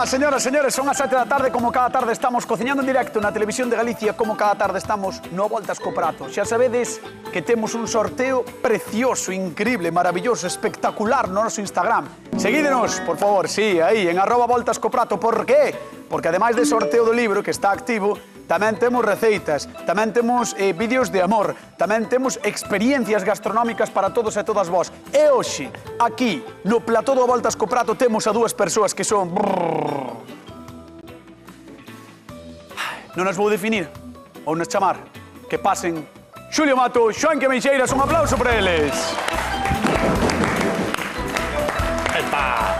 Ola, señoras, señores, son as 7 da tarde. Como cada tarde estamos cociñando en directo na televisión de Galicia. Como cada tarde estamos no Voltas co Prato. Xa sabedes que temos un sorteo precioso, increíble, maravilloso, espectacular no noso Instagram. Seguídenos, por favor, sí, aí, en @voltascoprato. Por qué? Porque ademais de sorteo do libro que está activo, tamén temos receitas, tamén temos vídeos de amor, tamén temos experiencias gastronómicas para todos e todas vós. E hoxe, aquí, no plató do Voltas co Prato, temos a dúas persoas que son... Non as vou definir, ou nas chamar, que pasen Xulio Mato, Xoán Quemeixeiras, un aplauso para eles. Epa!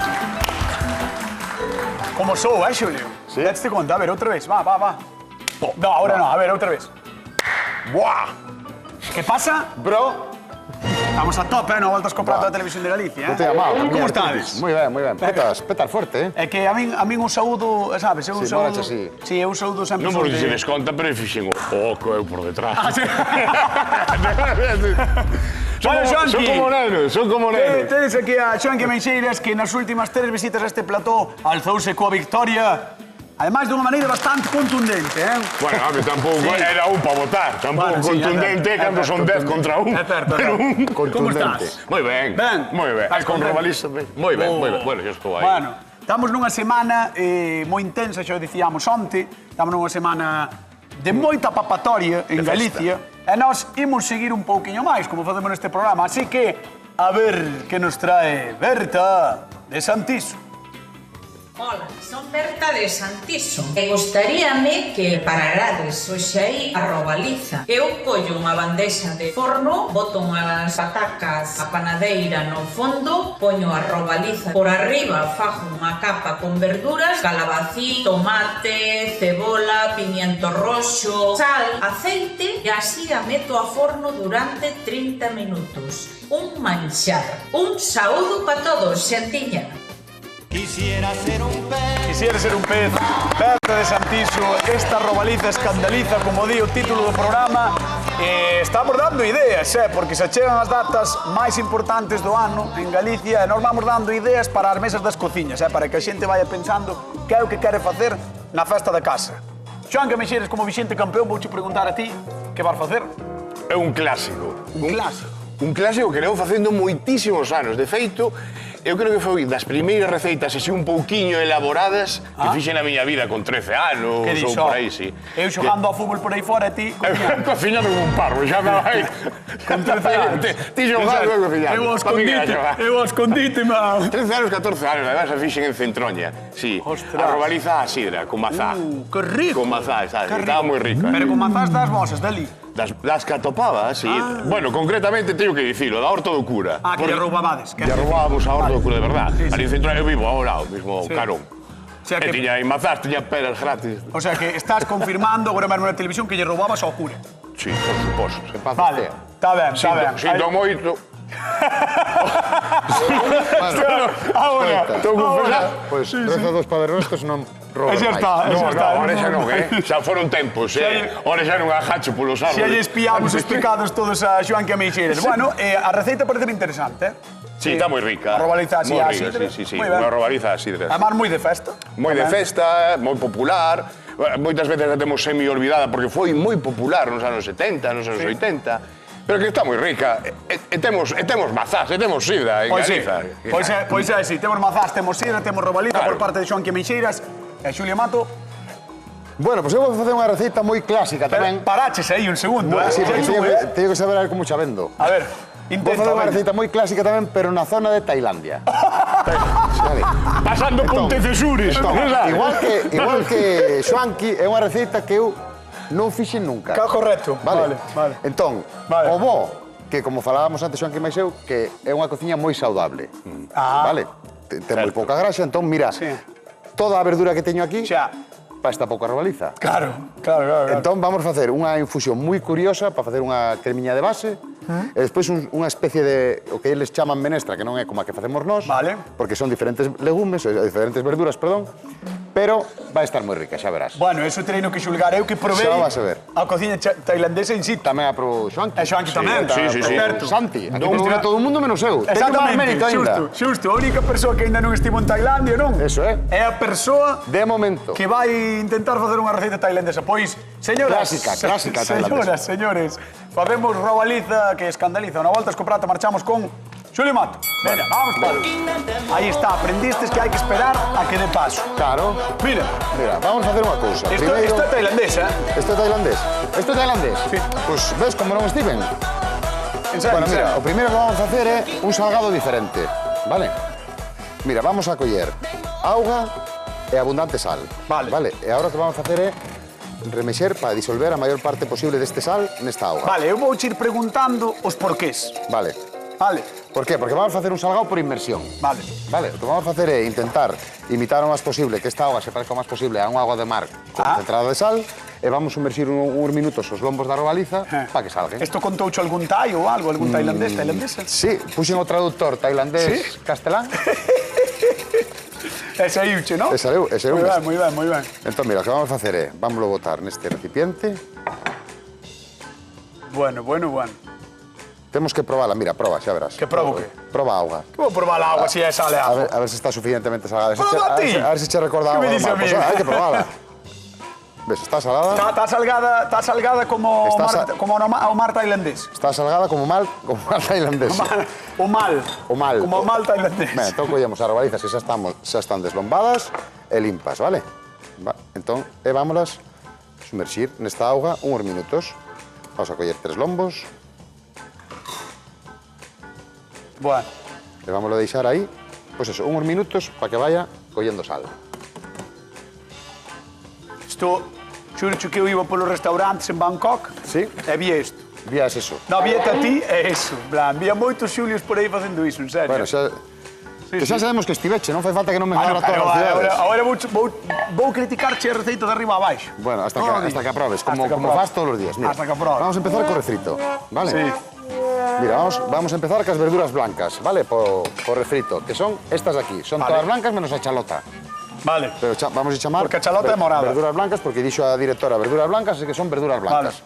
Como sou, Xulio? Sí. Date conta, a ver, outra vez, va. No, ahora no, a ver, outra vez. Buah! ¿Qué pasa? Bro, Estamos a tope, no Voltas co Prato da Televisión de Galicia, non te amado. Como estades? Moi ben, moi ben. Petas fuerte, É que a min un saúdo, sabes, eu un Sí, saúdo... morache así. Sí, eu un saúdo sempre... Non vos dixedes conta, pero fixen o oco eu por detrás. Sí. Bueno, Xoanqui. Son como nenos. Tedes aquí a Xoán Quemeixeiras, que nas últimas 3 visitas a este plató alzouse coa victoria, ademais dunha maneira bastante contundente, Bueno, a mí tampouco era un para votar. Tampouco Bueno, sí, contundente é cando son 10 contra 1. É certo, Como estás? Moi ben. Ben. Moi ben. Estás Con contento? Robalisa, moi ben, moi ben. Bueno, eu estou aí. Bueno, estamos nunha semana moi intensa, xa o dicíamos onte, estamos nunha semana de moita papatoria en Galicia, e nós imos seguir un pouquiño máis, como facemos neste programa, así que, a ver que nos trae Berta de Santiso. Ola, son Berta de Santiso. E gustaríame que pararades hoxe aí a Robaliza. Eu collo unha bandexa de forno, boto unhas patacas a panadeira no fondo, poño a Robaliza por arriba, fajo unha capa con verduras, calabacín, tomate, cebola, pimiento roxo, sal, aceite e así a meto a forno durante 30 minutos. Un manxar. Un saúdo para todos, xentiña. Quisiera ser un pez, Berta de Santiso, esta Robaliza escandaliza, como di o título do programa, e estamos dando ideas, porque se chegan as datas máis importantes do ano en Galicia, e nós vamos dando ideas para as mesas das cociñas, para que a xente vaya pensando que é o que quere facer na festa da casa. Xoán Quemeixeiras, como vixente campeón, vouche preguntar a ti que vas facer. É un clásico. Un clásico. Un clásico que levo facendo moitísimos anos. De feito, eu creo que foi das primeiras receitas así un pouquiño elaboradas que fixen na miña vida con 13 anos Que ou dixo? por aí, sí. Eu xogando ao fútbol por aí fora e ti cocinando. Cociñando como un parvo, xa me vai. Con 13 anos. Ti xogando e cociñando. Eu ao escondite, ma... 13 anos, 14 anos, además a fixen en Centroña. Sí, Ostras. a Robaliza a sidra, con mazá. Que rico. Con mazá, sabes, Que estaba rico. moi rica. Pero con mazás das vosas, dali. Das que atopaba, sí. Bueno, concretamente teño que dicilo, da Horta do Cura. Que lle roubabades. Ya roubábamos a Horta do Cura, de verdad. Sí, sí. Ali en Centroña eu vivo ao lado, mismo carón. O sea E que, tiña aí mazás, tiña peras gratis. o sea que estás confirmando agora mesmo na televisión que lle roubabas ao cura. Sí, por suposto. en paz Vale, estea. está ben, está ben. Sinto moito. Ahora, Estou confesado. Pois, reza dos Padres Nuestros non roban Xa máis. está, xa está. Ahora xa non, xa foron tempos, Ahora xa non agacho polos Se árboles. lle espiamos explicados todos a Xoán Quemeixeiras. Bueno, a receita parece interesante, Sí, está moi rica. A robaliza así, Moi a rica, sidra. sí. Moi ben. Unha robaliza a sidra. Además, moi de festa. Moi de festa, moi popular. Moitas veces a temos semi-olvidada porque foi moi popular nos anos 70, nos anos 80. Pero que está moi rica. E temos mazás, e temos sidra en Pois sí, Galiza. pois é, sí. Temos mazás, temos sidra, temos robaliza por Claro. parte de Xoán Quemeixeiras e Xulio Mato. Bueno, pois eu vou facer unha receita moi clásica tamén. Paraches aí un segundo, Sí, porque Xa teño que saber a ver como xa vendo. A ver, Vou intenta. facer unha venga. receita moi clásica tamén, pero na zona de Tailandia. Sabe? Pasando Ponte Cesures. Igual que Xoanqui, é unha receita que eu non fixen nunca. Correcto. Vale? Vale. Entón, Vale. o bo, que como falábamos antes Xoanqui máis eu, que é unha cociña moi saudable. Vale? Ten moi pouca graxa, entón, mira, Sí. toda a verdura que teño aquí, Xa. para esta pouca robaliza. Claro. Entón vamos facer unha infusión moi curiosa para facer unha cremiña de base e despois unha especie de, o que eles chaman menestra, que non é como a que facemos nós, Vale. porque son diferentes legumes, diferentes verduras, perdón, pero vai estar moi rica, xa verás. Bueno, eso terei no que xulgar eu que provei Xa o vas a ver. a cociña tailandesa in situ. Tamén aprobou Xoanqui. E Xoanqui tamén. Sí. Certo. Santi, aquí probará todo o mundo menos eu. Teño máis mérito ainda. Xusto. A única persoa que ainda non estivo en Tailandia, non? Eso é. É a persoa De momento. que vai intentar facer unha receita tailandesa. Pois, señoras... Clásica tailandesa. Señores, facemos robaliza que escandaliza. Unha volta co prato, marchamos con Xulio Mato. Venga, vamos para aí está, aprendistes que hai que esperar a que dé paso. Claro. Mira, Vamos a facer unha cousa. isto é tailandesa, eh? Isto é tailandés. Isto é tailandés? Sí. Pois ves como non estiven? En serio, Bueno, en mira, serio. o primeiro que vamos a facer é un salgado diferente, vale? Mira, vamos a coller auga e abundante sal. Vale. E agora o que vamos a facer é remexer para disolver a maior parte posible deste sal nesta auga. Vale, eu vou ir preguntando os porqués. Vale. Vale, Por qué? Porque vamos a facer un salgado por inmersión. vale. Vale, o que vamos a facer é intentar imitar o máis posible que esta auga se parezca o máis posible a unha auga de mar concentrada de sal e vamos sumerxir uns minutos os lombos da robaliza para que salguen. Isto contoucho algún tai ou algo, algún tailandesa? Sí, puxen o traductor tailandés castelán. E saíuche, non? E saiu Moi ben. Entón, mira, o que vamos a facer é, vámoslo botar neste recipiente. Bueno. Temos que probala, mira, proba, xa verás. Que probo que? Proba a auga. Que vou probar a agua, si é sale A agua. ver se está suficientemente salada. Proba ti. A ver se che recorda a Que me auga do dice a mar. mí? Pois, hai que probala. Ves, está salada. Está salgada como o mar tailandés. Está salgada como mal tailandés. O mal. Como o mal tailandés. Ben, entón collemos as robalizas que xa están deslombadas e limpas, vale? Entón, vámolas sumerxir nesta auga uns minutos. Vamos a coller 3 lombos. Bueno. E vámoslo deixar aí, pois eso, uns minutos para que vaya collendo sal. Isto, xurcho que eu iba polos restaurantes en Bangkok Sí? e vi isto. Vías eso. Non, vi a ti e iso. Plan, vi a moitos xulios por aí facendo iso, en serio. Bueno, xa sabemos que estiveche, non fai falta que non me Bueno, a todas as cidades. Agora vou criticarche a receita de arriba a baixo. Bueno, hasta Todos os que días. aprobes, Hasta como que aprobes. fas todos os días. Mira, Hasta que aprobes. vamos a empezar co refrito, vale? Sí. Mira, vamos a empezar cas verduras blancas, vale? Po refrito, que son estas de aquí. Son Vale. todas blancas menos a chalota. Vale. Pero vamos a chamar... Porque a chalota é morada. Verduras blancas, porque dixo a directora verduras blancas, e que son verduras blancas.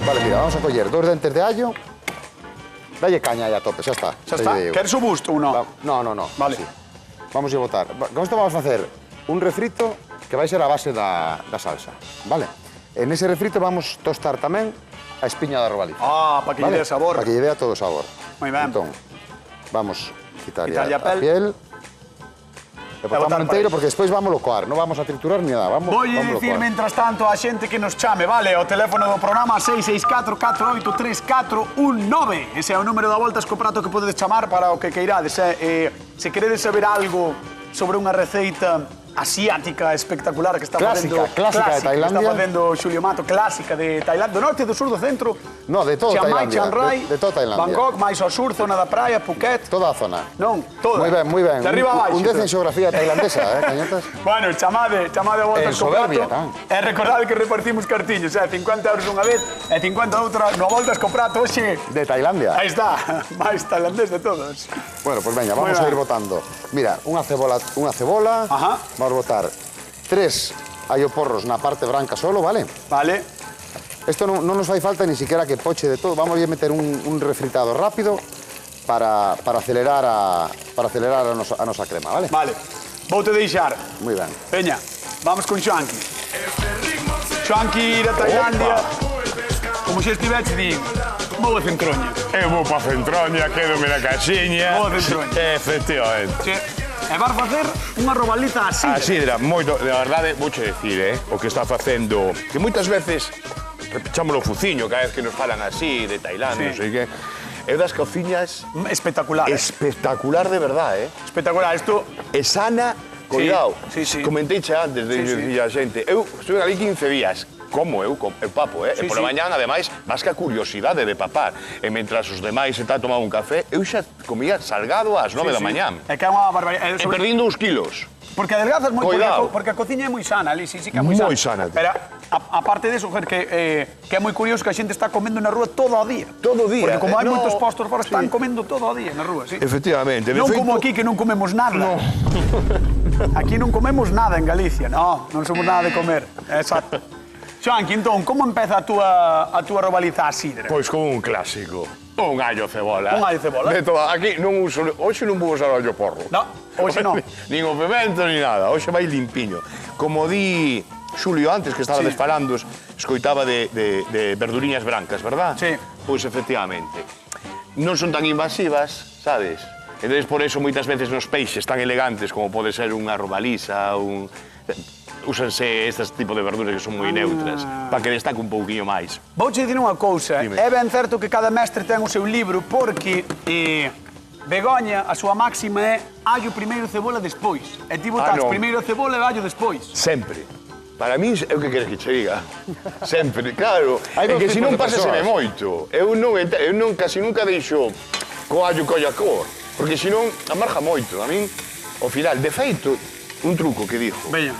Vale, mira, vamos a coller 2 dentes de allo. Dalle caña aí a tope, xa está. Xa está? Queres o busto ou non? No. Vale. Sí. Vamos a botar. Con isto vamos a facer un refrito que vai ser a base da salsa, vale? En ese refrito vamos tostar tamén a espiña da robaliza. Ah, para que lle dé sabor. Para que lle dé todo o sabor. Moi ben. Entón, vamos quitarlle Quitarlle a piel. E botar botamos para enteiro aí. porque despois vámoslo coar, non vamos a triturar ni nada, vamos Vou vámoslo dicir, coar. mentras tanto, a xente que nos chame, vale? O teléfono do programa 664-483419. Ese é o número da Voltas co Prato que podedes chamar para o que queirades. Se queredes saber algo sobre unha receita asiática espectacular que está Clásica de Tailandia. que está facendo Xulio Mato, clásica de Tailandia, do norte, do sur, do centro. No, de todo Chiang Mai, Tailandia, Chiang Rai, de toda Tailandia. Bangkok, máis ao sur, zona da praia, Phuket. Toda a zona. Non, toda. Moi ben. De arriba a baixo. Un 10 en xeografía tailandesa, cañotas? Bueno, chamade a Voltas En co soberbia, Prato. tan. E recordade que repartimos cartiños, 50 euros unha vez e 50 outra no Voltas co Prato, hoxe. De Tailandia. Aí está, máis tailandés de todos. Bueno, pues veña, Moi vamos a ben. ir botando. Mira, unha cebola, Ajá. vamos a botar 3 alloporros na parte branca solo, vale? Vale. Esto non nos fai falta ni siquiera que poche de todo. Vamos a meter un refritado rápido para acelerar a nosa crema, vale? Vale. Voute deixar. Moi ben. Veña, vamos con Xuanqui. Xuanqui ir a Tailandia. Como xe estiveche, di, vou a Centroña. Eu vou pa Centroña, quédome na casiña. Vou a Centroña. Efectivamente. Che, e vas facer unha robaliza así. A sidra, moito, de verdade, vouche decir, o que está facendo, que moitas veces repechámoslo fuciño, cada vez que nos falan así, de Tailandia, non Sí. sei que, é das cociñas Espectacular. espectacular de verdade, Espectacular. Isto, E sana, cuidado. Sí, sí. Comentei xa antes de Sí, sí. dicir a xente, eu estuve ali 15 días, como eu papo, e pola mañán, ademais, vas que a curiosidade de papar. E mentras os demais se está a tomar un café, eu xa comía salgado ás 9 da mañán. É que é unha barbaridade. E perdindo uns kilos. Porque adelgazas moi, Cuidado. porque a cociña é moi sana, ali, sí que é moi sana. Moi sana. Pero, aparte diso, que é moi curioso que a xente está comendo na rúa todo o día. Todo o día. Porque como hai No, moitos postos fora, están sí. comendo todo o día na rúa, sí. Efectivamente. Non como aquí, que non comemos nada. No. Aquí non comemos nada en Galicia, non somos nada de comer. Exacto. Xoanqui, entón, como empeza a túa robaliza a sidra? Pois como un clásico. Un allo cebola. Un allo cebola. De toda. Aquí non uso... Hoxe non vou usar o allo porro. No, hoxe non. Nin o pimento, nin nada. Hoxe vai limpiño. Como di Xulio antes, que estaba desfalando, escoitaba de verduriñas brancas, verdad? Sí. Pois efectivamente. Non son tan invasivas, sabes? Entón, por eso, moitas veces nos peixes tan elegantes como pode ser unha robaliza, úsanse estes tipos de verduras que son moi neutras, para que destaque un pouquinho máis. Vouche dicir unha cousa, Dime. é ben certo que cada mestre ten o seu libro porque Begoña, a súa máxima é allo primeiro, cebola despois. E ti botas non. primeiro cebola e allo despois. Sempre. Para mí, é o que queres que che diga. Sempre, claro. É que se non pásaseme moito. Eu casi nunca deixo co allo colla cor, porque senón amarga moito. A min, ao final, de feito, un truco que dixo. Veña.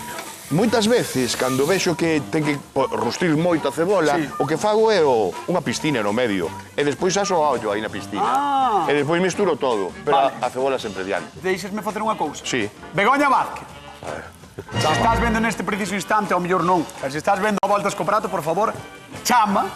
Moitas veces, cando vexo que ten que rostrir moito a cebola, Sí. o que fago é unha piscina no medio. E despois aso o allo aí na piscina. E despois misturo todo. Pero Vale. a cebola sempre diante. Deixesme facer unha cousa. Sí. Begoña Vázquez. Se estás vendo neste preciso instante, ao mellor non. Pero se estás vendo a voltas co prato, por favor, chama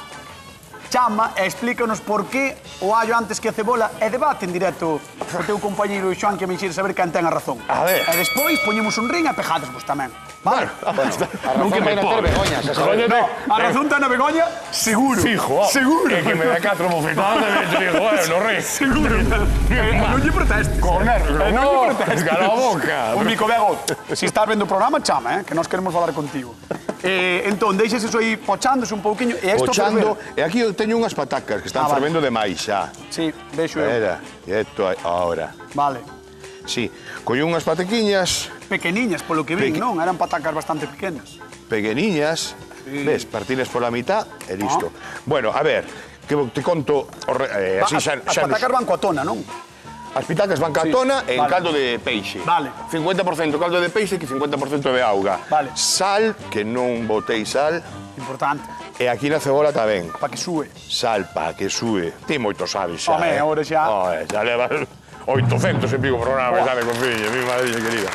e explícanos por que o allo antes que a cebola e debate en directo o teu compañeiro Xoan que me xire saber quen ten a razón. A ver. E despois poñemos un ring e pejadesvos tamén. Vale? A razón vai non ter Begoña, se sabe. No, a razón ten a Begoña, seguro. Fijo, Seguro. É que me dá 4 bofetadas e te digo, no rei. Seguro. Non lle protestes. Con nervios. Non lle protestes. Cala a boca. O Mico Bego, se estás vendo o programa, chama, que nós queremos falar contigo. Entón, deixes iso aí pochándose un pouquiño e isto Pochando, e aquí eu teño unhas patacas que están vale. fervendo demais xa. Sí, deixo eu. Espera, esto ahora. Vale. Sí, collo unhas patequiñas Pequeniñas, polo que vin, non? Eran patacas bastante pequenas. pequeniñas, ves, partiles pola mitad e listo. Bueno, a ver, que te conto, así xa... As patacas van coa tona, non? As pitacas van catona Sí, en vale. caldo de peixe. Vale. 50% caldo de peixe e 50% de auga. Vale. Sal, que non botei sal, Importante, e aquí na cebola tamén. para que sube. Sal pa que sube. Ti moito sabes xa, Home, ahora xa. Xa levas 800 e pico programas xa de cociña, mi madre querida.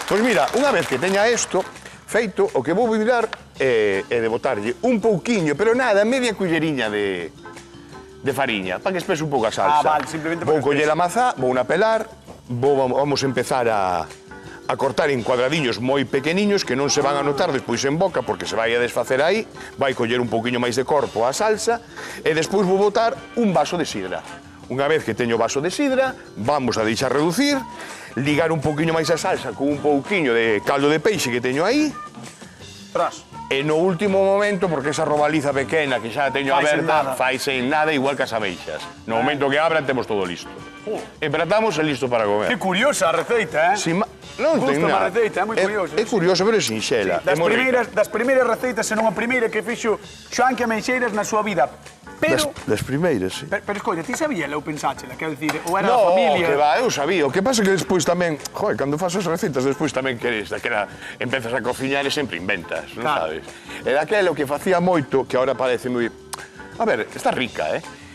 Pois mira, unha vez que teña isto feito, o que vou virar é de botarlle un pouquiño, pero nada, media culleriña de fariña, para que espese un pouco a salsa. Vale, simplemente para vou que coller espese. a mazá, vou na pelar, vamos empezar a cortar en cuadradiños moi pequeniños que non se van a notar despois en boca porque se vai a desfacer aí, vai coller un pouquiño máis de corpo a salsa e despois vou botar un vaso de sidra. Unha vez que teño o vaso de sidra, vamos a deixar reducir, ligar un pouquiño máis a salsa con un pouquiño de caldo de peixe que teño aí, Tras. e no último momento, porque esa robaliza pequena que xa teño Faise nada. aberta, faise en nada, igual que as ameixas. No momento que abran, temos todo listo. Empratamos e listo para comer. Que curiosa a receita, eh? Non ten Gusta nada. a receita, é moi curioso. É curioso, pero é sinxela. Das é moi rica. primeiras receitas, senón a primeira que fixo Xoan que Ameixeiras na súa vida. Pero, Das primeiras, sí. pero escoita, ti sabía ou pensáchela? Quero dicir, ou era No, da familia? que va, eu sabía. O que pasa é que despois tamén, joder, cando fas as recetas, despois tamén queres, daquela, empezas a cociñar e sempre inventas, non Claro. sabes? E daquela o que facía moito, que agora parece moi... A ver, está rica,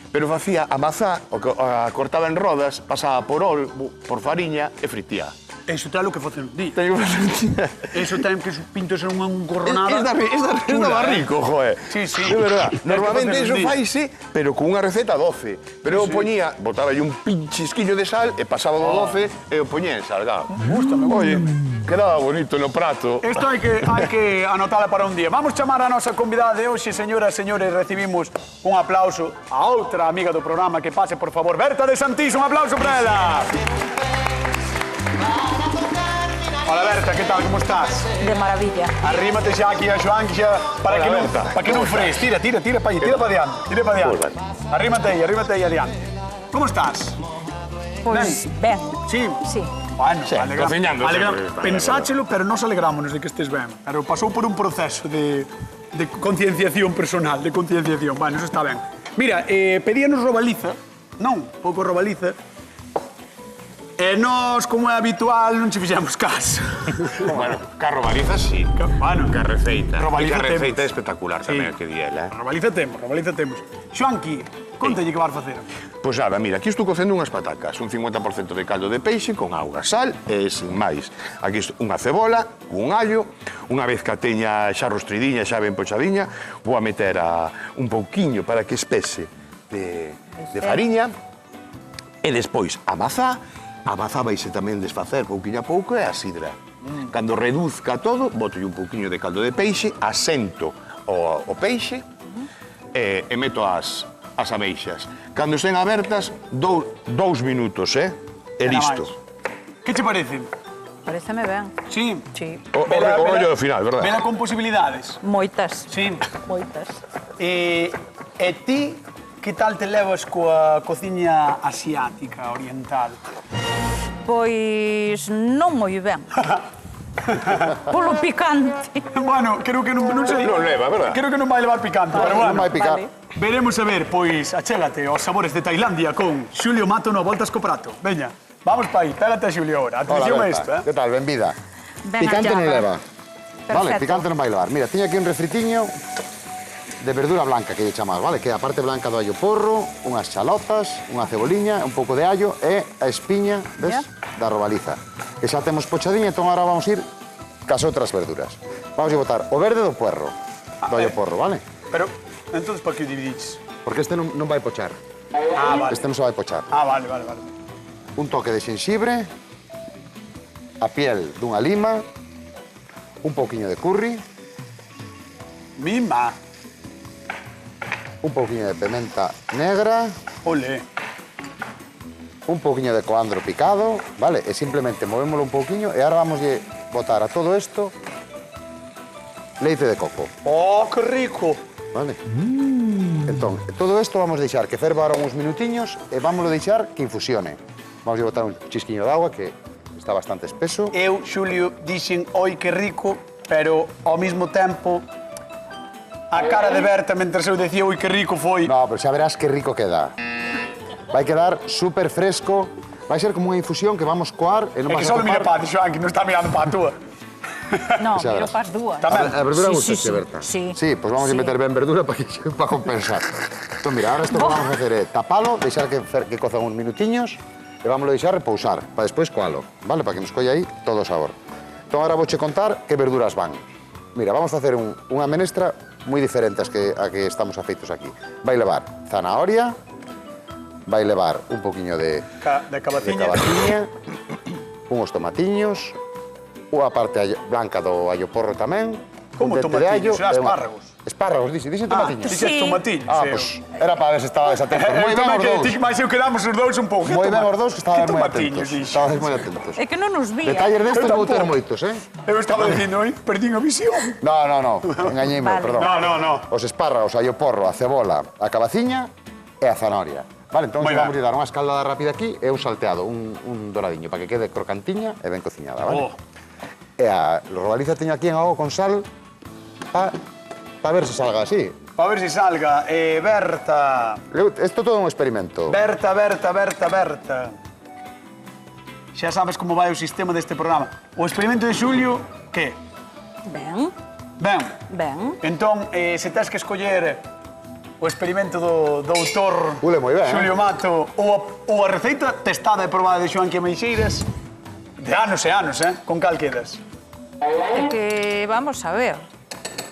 pero facía a mazá, a cortaba en rodas, pasaba por ol, por fariña e fritía. Eso ten o que facen. Di. Teño que facer... Eso ten que pintos en unha gorronada. Estaba rico, joder. Sí, sí. De verdad. Ten que Normalmente facer eso un día. faise, pero con unha receta 12. Pero eu poñía, botaba un pinchisquiño de sal e pasaba do 12 e o poñía en salgado. Gústame, Oye, quedaba bonito no prato. Isto hai que anotala para un día. Vamos chamar a nosa convidada de hoxe, señoras e señores, recibimos un aplauso a outra amiga do programa que pase, por favor, Berta de Santís, un aplauso para ela. Hola Berta, que tal, como estás? De maravilla. Arrímate xa aquí a Xoan, que xa, para Hola, que non, Berta. para que non frees. Tira para aí, tira para diante, tira para diante. Arrímate aí adiante. Como estás? Pois, ben. Sí. Sí. Bueno, Sí, cociñando sempre está ben, pensáchelo, pero nos alegrámonos de que estés ben. Pero pasou por un proceso de de concienciación personal, de concienciación. Bueno, eso está ben. Mira, pedíanos robaliza, non? Pouco robaliza. E nós, como é habitual, non che fixemos caso. Bueno, ca robaliza sí. Bueno, Ca receita. robaliza E ca receita é temos. espectacular tamén, que di ela. Robaliza temos. Xoanqui, contalle que vas facer. Pois nada, mira, aquí estou cocendo unhas patacas, un 50% de caldo de peixe con auga, sal e sin máis. Aquí unha cebola, un allo, unha vez que a teña xa rostridiña, xa ben pochadiña, vou a meter un pouquiño para que espese de fariña e despois a mazá vaise tamén desfacer pouquiño a pouco e a sidra. Cando reduzca todo, boto un pouquiño de caldo de peixe, asento o peixe e meto as ameixas. Cando estén abertas, 2 minutos, E listo. Que che parece? Pareceme ben. Sí. Sí. O rollo do final, verdad? Vela con posibilidades. Moitas. Sí. Moitas. E ti, que tal te levas coa cociña asiática, oriental? Pois non moi ben. Polo picante. Bueno, creo que non sei. Non leva, verdad? Creo que non vai levar picante, pero Non bueno. vai picar. vale. Veremos a ver, pois, achégate aos sabores de Tailandia con Xulio Mato no Voltas co Prato. Veña, vamos pa aí, pégate a Xulio ahora. Atención a isto, Que tal, benvida? Ben Picante non hallada. leva. Vale, Perfecto. picante non vai levar. Mira, tiña aquí un refritiño de verdura blanca, que lle chamamos, vale? Que é a parte blanca do allo porro, unhas xalotas, unha ceboliña, un pouco de allo e a espiña, ves, da robaliza. Que xa temos pochadiña, entón agora vamos ir cas outras verduras. Vamos a botar o verde do puerro, do allo porro, vale? Pero, entonces, para que o dividiches? Porque este non vai pochar. Ah, vale. Este non se vai pochar. Ah, vale. Un toque de xenxibre, a piel dunha lima, un pouquiño de curry, Mima. un pouquiño de pimenta negra, Ole. un pouquiño de coandro picado, vale? E simplemente movémoslo un pouquiño e ahora vamos a botar a todo isto leite de coco, Oh, que rico. vale? Entón, todo isto vamos a deixar que ferva ahora uns minutiños e vamos a deixar que infusione. Vamos a botar un chisquiño de agua que está bastante espeso. Eu, Xulio, dixen, oi, que rico, pero ao mesmo tempo a cara de Berta mentre eu decía oi, que rico foi. No, pero xa verás que rico queda. Vai quedar súper fresco. Vai ser como unha infusión que vamos coar e non É que vas só a mira topar. pa ti, Xoan, que non está mirando pa túa. No, Xa miro verás. pas dúas. Tamén. A verdura Sí, gusta, sí, sí. Berta. Sí. Sí, pues vamos a meter ben verdura para compensar. Entón, mira, ahora isto que vamos a hacer é tapalo, deixar que coza uns minutiños e vamos a deixar repousar para despois coalo, vale? Para que nos colla aí todo o sabor. Entón, agora vouche contar que verduras van. Mira, vamos a hacer unha menestra moi diferente a que estamos afeitos aquí. Vai levar zanahoria, vai levar un poquinho de cavaciña, unhos tomatiños, unha parte blanca do allo porro tamén, Como un dente de allo. tomatiños? Será e unha- espárragos? Espárragos, dixen tomatiños. Dixes Sí. tomatiños. Ah, pues era para ver se estaba desatento. Moi ben os dous. Mas eu quedamos os dous un pouco. Moi ben os dous que estaban moi tomatiños, atentos. dixo. Estaban moi atentos. É que non nos vía. Detalles destes Eu vou ter tampouco. moitos, Eu estaba dicindo, oi, perdín a visión. No, engañeime, Vale. perdón. No. Os espárragos, allo porro, a cebola, a cavaciña e a zanahoria. Vale, entón Moi vamos ben. a dar unha escaldada rápida aquí e un salteado, un doradiño, para que quede crocantiña e ben cociñada, vale? Oh. E a robaliza teño aquí en auga con sal para ver se salga así. A ver se salga. Berta. Isto todo é un experimento. Berta. Xa sabes como vai o sistema deste programa. O experimento de Xulio, que? Ben, Ben. Entón, se tens que escoller o experimento do doutor Ule, moi ben, Xulio Mato ou a receita testada e probada de Xoan Quemeixeiras de anos e anos, con cal quedas? é que vamos a ver.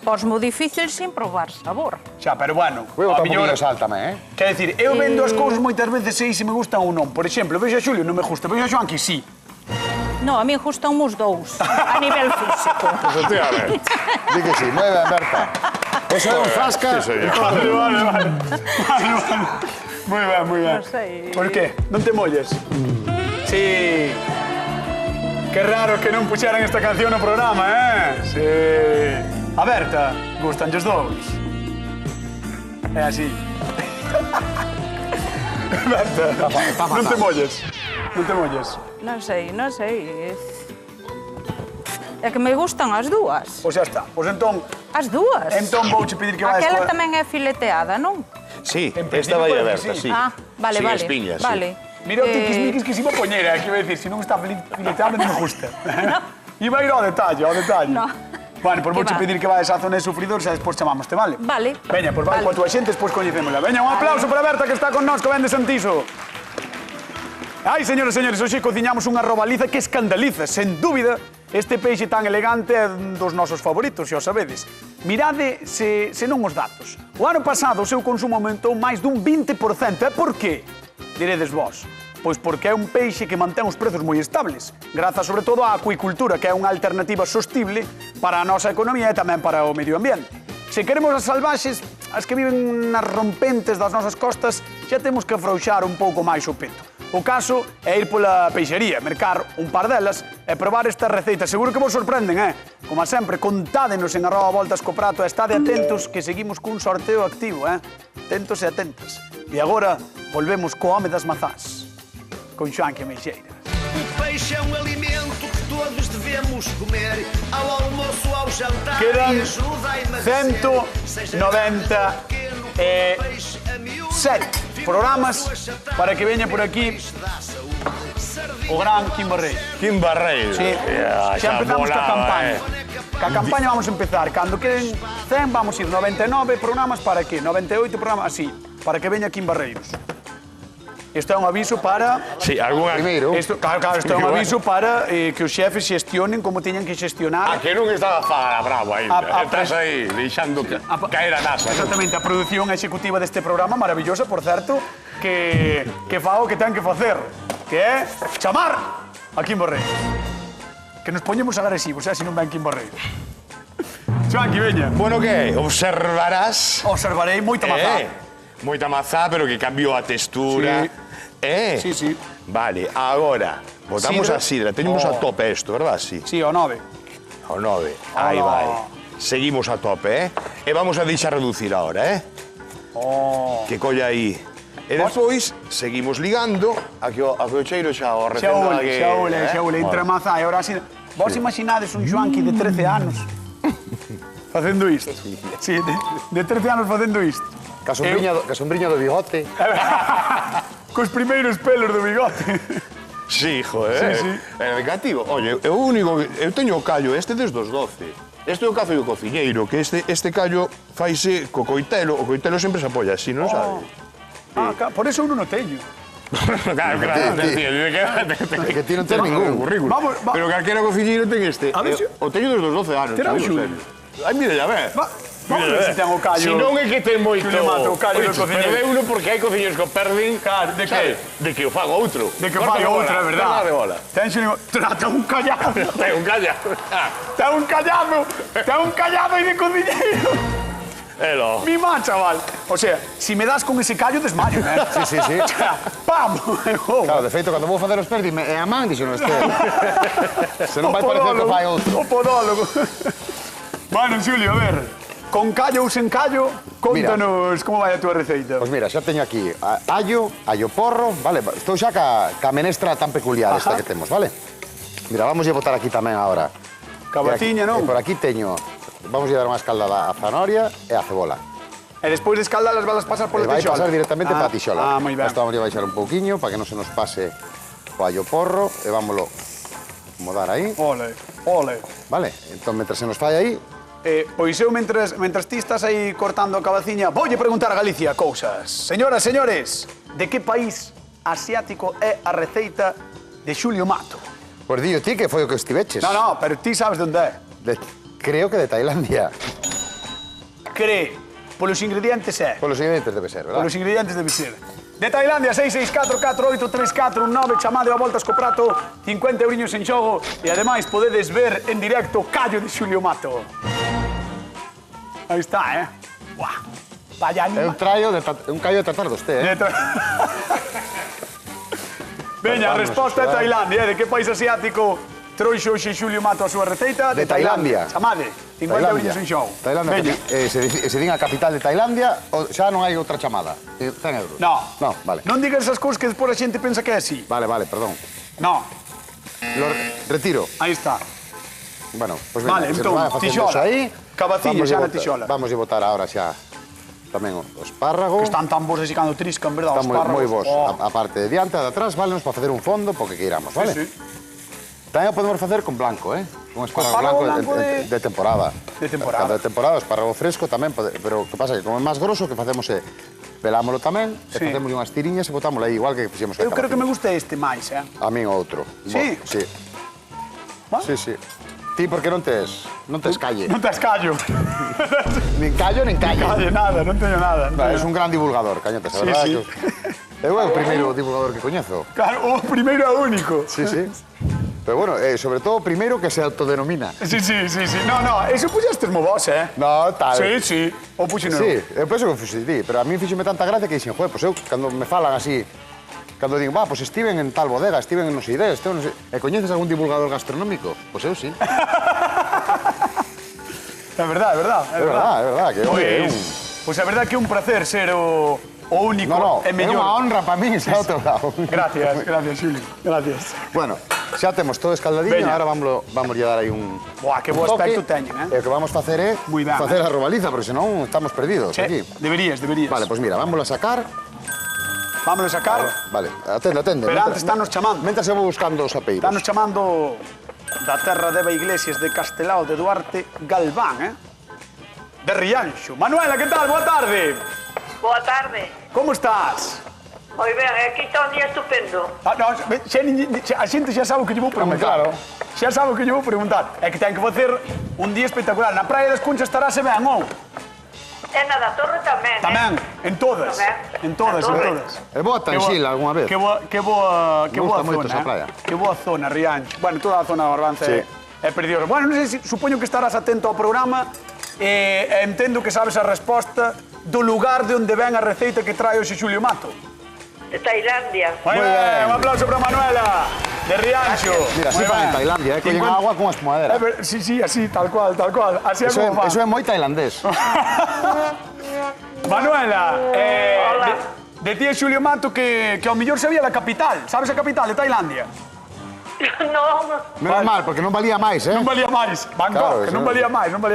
Pos moi difícil sin probar sabor. Xa, pero bueno, Vou botar a un poquinho mellor... de sal tamén, Quer decir, eu vendo as cousas moitas veces sei se me gustan ou non. Por exemplo, vexo a Xulio non me gusta, vexo a Xoan que sí. No, a mí gustan os dous, a nivel físico. Efectivamente. Di que sí, moi ben, Berta. Eso é un zasca. Sí, señor. Vale. Moi ben. Non sei. Por qué? Non te molles? Sí. Que raro que non puxeran esta canción no programa, Sí. A Berta, gustan os dous. É así. Berta, non te molles. Non sei. É que me gustan as dúas. Pois xa está. Pois entón, As dúas? Entón vouche pedir que vayas... Aquela tamén é fileteada, non? Sí, En esta principio vai parece aberta, que sí. sí. Ah, vale, Sin vale. espiñas, sí. Vale. Mira o tiquismiquis que se iba a poñer, que iba a decir, se non está fileteado non me gusta. Iba a ir ao detalle, ao detalle. No. Bueno, pois vouche Que va. pedir que vayas á zona de sufridores e despois chamámoste, vale? Vale. Veña, pois vai Vale. coa tua xente, despois coñecémola. Veña, un aplauso para Berta que está con nós, que vende Santiso. Ai, señores, señores, hoxe cociñamos unha robaliza que escandaliza, sen dúbida. Este peixe tan elegante é un dos nosos favoritos, xa o sabedes. Mirade se non os datos. O ano pasado o seu consumo aumentou máis dun 20%. E por qué? Diredes vós. Pois porque é un peixe que mantén os prezos moi estables, grazas sobre todo á acuicultura, que é unha alternativa sostible para a nosa economía e tamén para o medio ambiente. Se queremos as salvaxes, as que viven nas rompentes das nosas costas, xa temos que afrouxar un pouco máis o peto. O caso é ir pola peixería, mercar un par delas e probar esta receita. Seguro que vos sorprenden, Como sempre, contádenos en @voltascoprato e estade atentos que seguimos cun sorteo activo, Atentos e atentas. E agora volvemos co home das mazás, con Xoanqui Meixeiras. O peixe é um alimento que todos devemos comer ao almoço, ao jantar Quedan e ajuda a emagrecer. 197 programas para que veña por aquí o gran Quim Barreiro. Quim Barreiro. Sí, xa empezamos ca campaña. Ca campaña vamos a empezar. Cando queden 100 vamos ir 99 programas para que 98 programas así, para que veña Quim Barreiros. Isto é un aviso para... Sí, alguna... Primeiro. Claro, isto é un aviso para que os xefes xestionen como teñan que xestionar. que non estaba bravo aí. A- Estás aí, deixando caer a NASA. Exactamente, a produción executiva deste programa, maravillosa, por certo, que fa o que ten que facer, que é chamar a Quim Barreiro. Que nos poñemos agresivos, se non ven Quim Barreiro. Xoanqui, veña. Bueno, que observarás... Observarei moita mazá. Moita mazá, pero que cambiou a textura. Sí, sí. Vale, agora, botamos Sidra. a sidra. Tenemos a tope isto, verdad? Sí. Sí, o 9. O 9. Aí Hola. vai. Seguimos a tope, E vamos a deixar reducir ahora, Que colla aí. E despois seguimos ligando a que o cheiro xa o recendo Xa ule, entre mazá e ahora así. Vos imaginades un Xoanqui de 13 anos facendo isto? Sí, de 13 anos facendo isto. Ca sombriña do bigote. Cos primeiros pelos do bigote. Sí, joder. Sí, sí. É negativo. Oye, eu único... Eu teño o callo este desde os 12. Este é o cazo do cociñeiro, que este callo faise co coitelo. O coitelo sempre se apoia así, non sabe? Por eso uno non teño. Claro, Que ti non ten ningún. currículo. Vamos, va. Pero calquera cociñeiro ten este. A ver se- O teño desde os 12 anos. Terá te o digo Xulio. en serio. Ai, mira, ya ves. Vamos a ver se ten o callo. Si non é que ten moito... Xulio Mato, o callo do Oye, cociñeiro. perdeuno porque hai cociños que o perden... Claro, de que? sabes? De que o fan outro. De que Corta fai de bola, outra, é verdad. corta de bola. Ten trata un callado. Ten un calla. Ten un callado. Ten un callado aí de cociñeiro. Elo. Mima, chaval. O sea, si me das con ese callo, desmayo, Sí, sí, sí. ¡Pam! Claro, de feito, cando vou facer os perros, dime, é a man, dixo non este. Se non vai parecer que fai outro. O podólogo. Bueno, Xulio, a ver. Con callo ou sen callo, contanos como vai a túa receita. Pois mira, xa teño aquí allo porro, vale? Estou xa ca menestra tan peculiar esta que temos, vale? Mira, vamos a botar aquí tamén agora. Cabatiña, non? E por aquí teño, vamos a dar unha escaldada a zanahoria e a cebola. E despois de escaldalas vas pasar por E la vai tixola. pasar directamente para a tixola. moi ben. Isto vamos a baixar un pouquiño para que non se nos pase o allo porro e vámoslo mudar aí, Ole, ole. vale? Entón, mentre se nos fai aí, Pois eu, mentras ti estás aí cortando a cabaciña, voulle preguntar a Galicia cousas. Señoras, señores, de que país asiático é a receita de Xulio Mato? pois dío ti que foi o que estiveches. No, pero ti sabes de onde é. Creo que de Tailandia. Cree, polos ingredientes é. Polos ingredientes debe ser, verdad? Polos ingredientes debe ser. De Tailandia, 664-4834-9, chamade a voltas co prato, 50 euriños en xogo, e ademais podedes ver en directo o callo de Xulio Mato. Aí está, Buah, vaya É un callo de tratar de usted, Veña, a Vamos, resposta é claro. Tailandia. De que país asiático trouxo hoxe Xulio Mato a súa receita? De Tailandia. Chamade, 50 euriños en xogo. Tailandia, Veña. se din a capital de Tailandia, xa non hai outra chamada. 100 euros. No. No, vale. Non digas esas cousas que despois a xente pensa que é así. Vale, perdón. No, Lo retiro. aí está. Bueno, pues Vale, se entón, nos vai facendo tixola. eso aí. Cabaciña xa na tixola. Vamos a botar ahora xa tamén o espárrago. Que están tan bons así cando triscan, verdad? Están moi bons. A parte de diante, a de atrás, válenos para facer un fondo, porque queiramos, vale? Sí. Tamén o podemos facer con blanco, un Espárrago espárrago blanco de temporada. De temporada. Cada temporada, o espárrago fresco tamén, pero o que pasa é que como é máis grosso, que facemos é pelámolo tamén, e facemos unhas tiriñas e botámolo aí, igual que fixemos Eu creo que me gusta este máis, A min outro. Sí? Sí. Va? Sí. Ti porque non tes calle. Non te escallo. Nin callo, nin calle. Calle, nada, non teño nada. Es un gran divulgador, cañotes, a verdade. Sí. Eu é o primeiro divulgador que coñezo. Claro, o primeiro e único. Sí. Pero bueno, sobre todo o primeiro que se autodenomina. Sí. No, eso puxestes mo vos, No, tal. Sí. O puxeno. Sí, eu penso que fuxe ti, pero a mí fíxome tanta gracia que dixen, joder, pues eu, cando me falan así, cando digo, pues estiven en tal bodega, estiven en non sei des, non sei... E coñeces algún divulgador gastronómico? Pois eu sí. É verdad. É verdad, que Pois é verdad que é un placer ser o único e é mellor. unha honra para min xa outro lado. Gracias, Xuli. Gracias. Bueno, xa temos todo escaldadiño, Veña. agora vamos a dar aí un... Buah, que bo toque, aspecto teñen, E o que vamos facer é Moi ben, facer a robaliza, porque senón estamos perdidos aquí. Deberías. Vale, pois mira, vámonos a sacar. Vámonos a sacar. Vale, atende. Pero antes estános chamando. Mentras eu vou buscando os apeiros. Estános chamando da terra de Eva Iglesias de Castelao de Duarte Galván, de Rianxo. Manuela, que tal? Boa tarde. Boa tarde. Como estás? Moi ben, aquí está un día estupendo. A xente xa sabe o que lle vou preguntar. Claro. Xa sabe o que lle vou preguntar. É que ten que facer un día espectacular. Na Praia das Conchas estarase ben, ou? E na da Torre tamén, Tamén, en todas. Tamén. En todas. E boa Tanxila algunha vez. Que boa moito zona, esa praia. Que boa zona, Rianxo. Bueno, toda a zona da Barbanza Sí. é perdiosa. Bueno, non sei se supoño que estarás atento ao programa e entendo que sabes a resposta do lugar de onde ven a receita que trae hoxe Xulio Mato. de Tailandia. Moi ben, un aplauso para Manuela, de Rianxo. Mira, así fan en Tailandia, collen agua con espumadera. Sí, así, tal cual. Así é como fan. Eso é moi tailandés. Manuela, Hola. decía Xulio Mato que ao mellor sabía da capital. Sabes a capital de Tailandia? Non, Menos mal, porque non valía máis, Non valía máis. Bangkok, Claro, que non eso- valía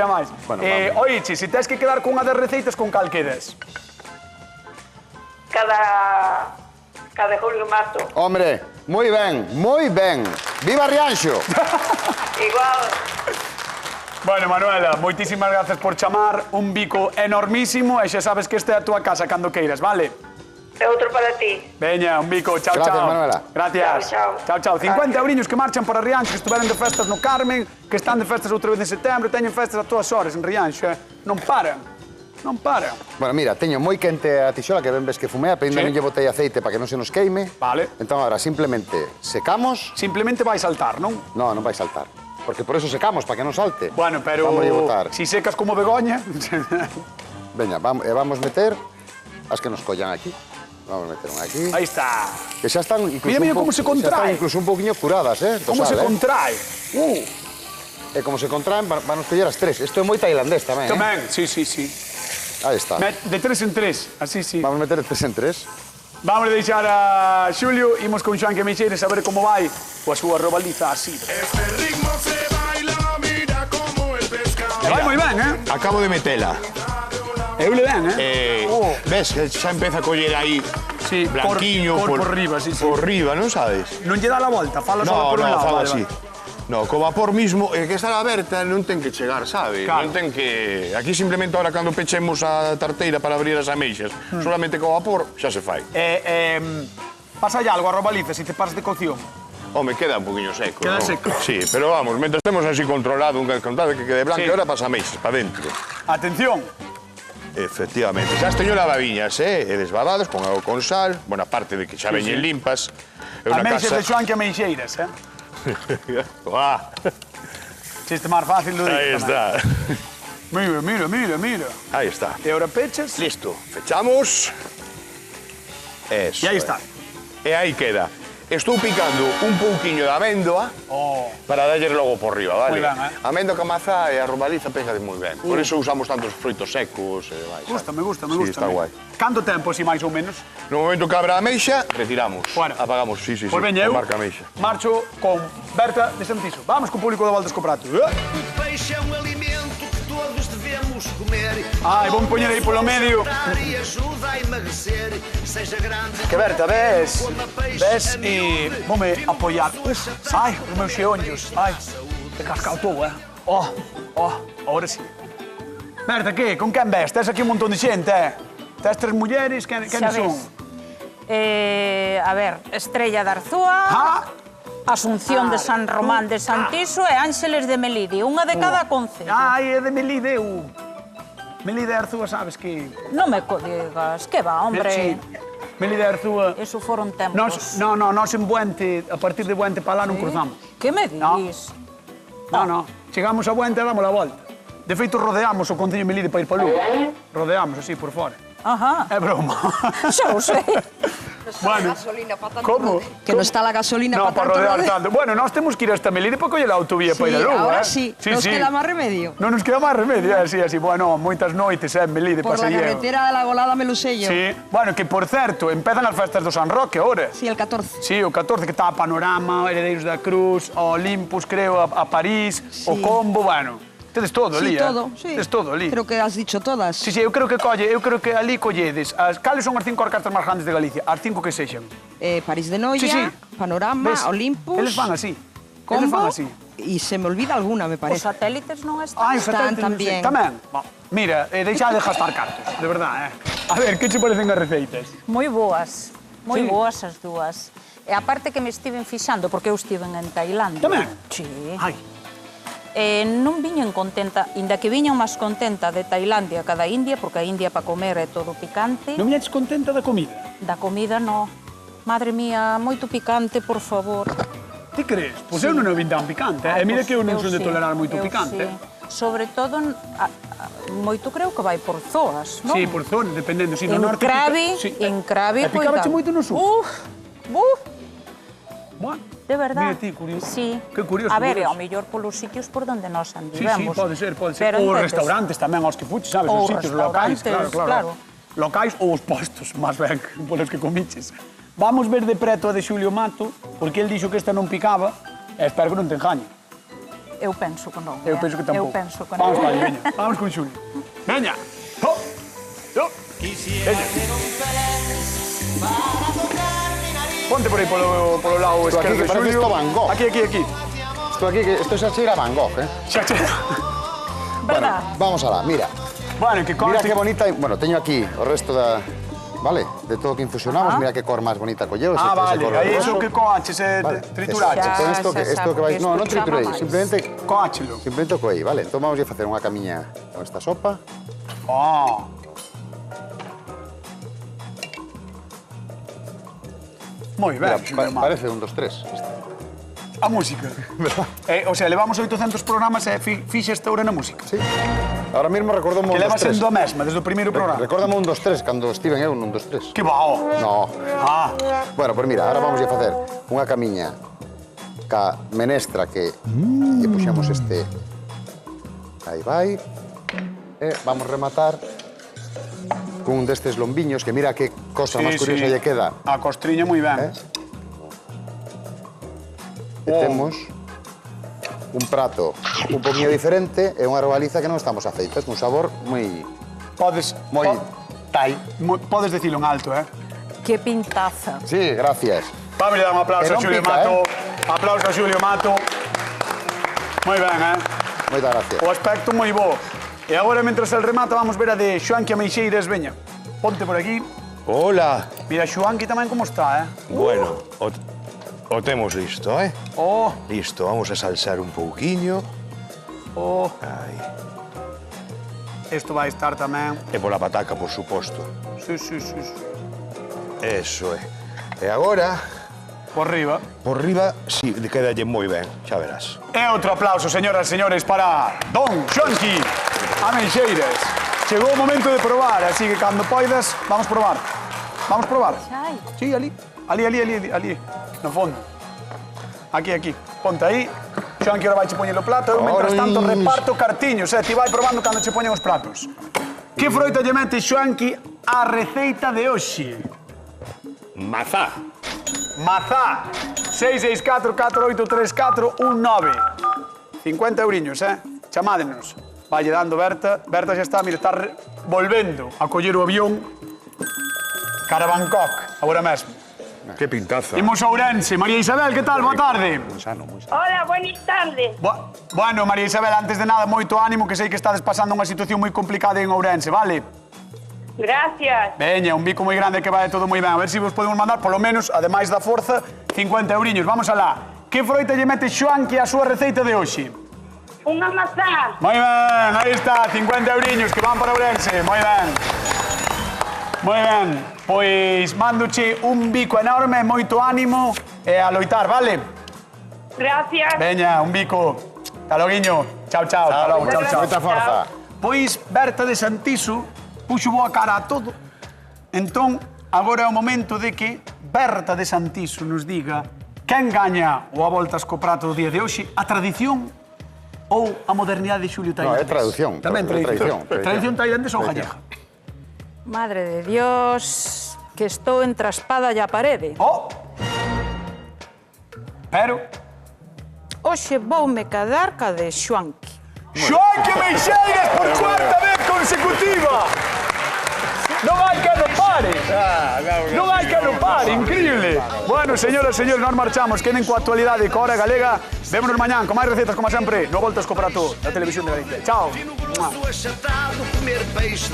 máis. Bueno, Oiche, se tens que quedar con unha das receitas, con cal quedas? cada Julio Mato. Hombre, moi ben. Viva Rianxo! Igual, Bueno, Manuela, moitísimas gracias por chamar. Un bico enormísimo e xa sabes que esta é a túa casa cando queiras, vale? e outro para ti. Veña, un bico, chao, Gracias, chao. Manuela. Gracias. Chao. 50 euriños que marchan para Rianxo, que estiveron de festas no Carmen, que están de festas outra vez en setembro, teñen festas a todas horas en Rianxo, Non paran. Bueno, mira, teño moi quente a tixola, que ben ves que fumea, pero ainda Sí. non lle botei aceite para que non se nos queime. Vale. Entón, agora, simplemente secamos. Simplemente vai saltar, non? Non vai saltar. Porque por eso secamos, para que non salte. Bueno, pero Vamos a botar. si secas como Begoña... Veña, vamos meter as que nos collan aquí. Vamos a meter un aquí. Aí está. Que xa están incluso Mira un como se xa están contrae. incluso un pouquiño curadas, do Como se sal, contrae. E como se contraen, van nos coller as tres. Isto é moi tailandés tamén, Tamén, sí. Aí está. De 3 en 3, así sí. Vamos a meter de 3 en 3. Vamos a deixar a Xulio, imos con Xoan que Meixeires a ver como vai coa súa robaliza así. Este ritmo se baila, mira como el pescado. E vai moi ben, Acabo de metela. Eu le ben, Ves que xa empeza a coller aí Sí, blanquiño por riba, sí. Por riba, non sabes? Non lle dá a volta, fala só por un lado. falo vale, así. vale. No, co vapor mismo, que está aberta non ten que chegar, sabe? Claro. Non ten que... Aquí simplemente ahora cando pechemos a tarteira para abrir as ameixas, solamente co vapor xa se fai. Pasa algo a robaliza se te pasas de cocción. Home, queda un poquinho seco. Queda ¿no? seco. Sí, pero vamos, mentre estemos así controlado, un contado que quede blanco, Sí. ahora pasa ameixas para dentro. Atención, Efectivamente. Xa as teño lavaviñas, e desbadadas, con agua con sal. Bueno, aparte de que xa veñen limpas. É a unha meixas casa... de Xoan que Meixeiras, Ah, Chiste máis fácil do día. aí está. Mira. Aí está. E ahora pechas. Listo. Fechamos. Eso. E aí está. E aí queda. Estou picando un pouquiño de améndoa para darlle logo por riba, vale? Moi ben, Améndoa que mazá e a robaliza pega de moi ben. Por eso usamos tantos froitos secos e demais. Me gusta. Sí, está guai. Canto tempo, si máis ou menos? No momento que abra a meixa, retiramos. Bueno. Apagamos, sí. Pois veña, eu Marca a meixa. marcho con Berta de Santiso. Vamos co público da Volta Escoprato. O peixe é um alimento que todos devemos vamos comer. Ai, vou poñer aí polo medio. E ajuda a emagrecer. Seja grande. Que Berta, ves? Ves e voume apoiar. Uf, ai, os meus xeonllos. Ai, te cascao todo, ahora sí. Berta, que? Con quen ves? Tes aquí un montón de xente, Tes tres mulleres, quen son? A ver, Estrella de Arzúa, Asunción de San Román de Santiso e Ángeles de Melide, unha de cada concello. Ai, é de Melide, Melide de Arzúa, sabes que... Non me digas, que va, hombre. Sí, Melide de Arzúa... Eso foron tempos. Nós en Buente, a partir de Buente para lá non cruzamos. Que me dis? No, chegamos a Buente e damos a volta. De feito, rodeamos o Concello de Melide para ir para Lugo. Rodeamos así, por fora. Ajá. É broma. Xa o sei. Bueno, como? Que non está la gasolina No, para para tanto rodear rodeo. tanto. Bueno, nós temos que ir hasta Melide para coller a autovía para ir a Lugo, ahora sí, nos queda máis remedio. Non nos queda máis remedio, así. Bueno, moitas noites, en Melide, Por la pasalleo. carretera de la Golada me lo sé yo. Sí, bueno, que por certo, empezan as festas do San Roque ahora. Sí, el 14. Sí, o 14 que está a Panorama, Heredeiros da Cruz, o Olympus, creo, a París, o Combo, bueno. Tedes todo ali, Sí, todo, sí. Tedes todo ali. Creo que has dicho todas. Sí, eu creo que ali colledes. Cales son as 5 orquestas máis grandes de Galicia? As 5 que sexan. París de Noia, Sí, sí. Panorama, Ves? Olympus... Eles van así. Eles Combo, van así. y se me olvida alguna, me Os parece. satélites non están. Ai, os Están satélites, tamén. Tamén. Mira, deixa de gastar cartos, de verdade, A ver, que che parecen as receitas? Moi boas, moi Sí. boas as dúas. E aparte que me estiven fixando, porque eu estiven en Tailandia. Tamén? Sí. Ai, Non viñen contenta, inda que viñan máis contenta de Tailandia que da India, porque a India para comer é todo picante. non viñetes contenta da comida? Da comida, no. Madre mía, moito picante, por favor. Ti crees? Pois eu non o vin tan picante, E mira que eu non son de sí, tolerar moito eu picante. sí. Sobre todo, moito creo que vai por zoas, non? Sí, por zonas, dependendo. Si no En norte... Krabi, sí. en Krabi, E picábache cuidado. moito no sur? Bueno, De verdad. mira ti, curioso. Sí. Que curioso, A ver, curioso. ao mellor polos sitios por donde nós Sí, andivemos. pode ser. Pero Ou os entendes? restaurantes tamén aos que fuches, sabes? Ou Os sitios locais, restaurantes, claro. Locais ou os postos, máis ben, polos que comiches. Vamos ver de preto a de Xulio Mato, porque el dixo que esta non picaba, e espero que non te engañe. Eu penso que non. Eu penso que tampouco. Eu penso que Vamos non. para aí, veña. Vamos con Xulio. Veña. Ho. Ho. Veña. Ponte por aí polo lado Tú aquí, esquerdo que de parece Xulio. esto Van Gogh. Aquí. Esto xa cheira a Van Gogh, Xa. Verdad? Bueno, vamos alá, mira. Bueno, que Mira conste... que bonita... Bueno, teño aquí o resto da... Vale, de todo o que infusionamos, mira que cor máis bonita colleu. Ah, ese vale, cor aí roso. iso que coaches, Vale, trituraches. Con esto Xa esto que sabe vais... que No, non escuchaba triturei, máis. simplemente... Coáchelo. Simplemente coei, vale. Entón vamos a facer unha camiña con esta sopa. Oh. Moi ben, Mira, Xulio Mato. parece un, dos, tres. A música. O sea, levamos 800 programas e fixeste ahora na música. Sí. Ahora mesmo recordamos Que un, leva dos, tres. sendo a mesma, desde o primeiro programa. Recórdame un, dos, tres, cando estiven eu nun, dos, tres. Que bao. No. Ah, Bueno, pois mira, ahora vamos a facer unha camiña ca menestra que lle puxemos este... Aí vai. E vamos rematar con un destes lombiños, que mira que cosa máis curiosa lle queda. A costriña moi ben. E temos un prato un poquinho diferente e unha robaliza que non estamos afeitas, un sabor moi Podes... tai. Podes dicilo en alto, Que pintaza. Sí, gracias. Vamos a dar un aplauso Que a non Xulio pica, Mato. Aplauso a Xulio Mato. Moi ben, Moitas gracias. O aspecto moi bo. E agora, mentras el remata, vamos ver a de Xoanqui Ameixeiras. Veña, ponte por aquí. Hola. Mira, Xoanqui tamén como está, Bueno, o temos listo, Oh, Listo, vamos a salsar un pouquiño. oh. Aí. Isto vai estar tamén. E pola pataca, por suposto. Sí. Eso é. E agora, Por riba. por riba, si, quedalle moi ben, xa verás. E outro aplauso, señoras e señores, para Don Xoanqui Ameixeiras. Chegou o momento de probar, así que cando poidas, vamos probar. Vamos probar. Ai. Sí, ali, no fondo. Aquí. Ponte aí. Xoanqui ahora vai che poñer o plato, eu, mentras tanto, reparto cartiños, ti vai probando cando che poñen os pratos. Que froita lle mete Xoanqui á receita de hoxe? Mazá. Mazá. 664-483419. 50 euriños, Chamádenos. Valle dando Berta. Berta xa está, mire, está volvendo a coller o avión cara a Bangkok, agora mesmo. Qué pintaza. Imos a Ourense. María Isabel, que tal? Boa tarde. Hola, buenas tardes. Bueno, María Isabel, antes de nada, moito ánimo, que sei que estades pasando unha situación moi complicada en Ourense, vale? Gracias. Veña, un bico moi grande que vai todo moi ben. A ver se vos podemos mandar, polo menos, ademais da forza, 50 euriños. Vamos alá. Que froita lle mete Xoanqui á súa receita de hoxe? Unha mazá. Moi ben, aí está, 50 euriños que van para Ourense. Moi ben. Moi ben. Pois mándoche un bico enorme, moito ánimo e a loitar, vale? Gracias. Veña, un bico. Hasta loguiño. Chao, chao. Hasta logo. Chao, chao. Moita forza. Pois Berta de Santiso puxo boa cara a todo. Entón, agora é o momento de que Berta de Santiso nos diga quen gaña o a voltas co prato do día de hoxe, a tradición ou a modernidade de Xulio No, tailandés? é traducción. Tamén tradición. Tradición tailandés ou gallega? Madre de Dios, que estou entre a espada e a parede. Oh! Pero... Hoxe voume quedar ca de Xoanqui. Xoanqui Meixeiras por cuarta vez consecutiva! Non hai que non pare! Non hai que non pare, increíble! Bueno, señoras e señores, nós marchamos. Queden coa actualidade co Hora Galega. Vémonos mañán con máis recetas, como sempre, no Voltas co Prato da Televisión de Galicia. Chao! Fino grosso achatado, comer peixe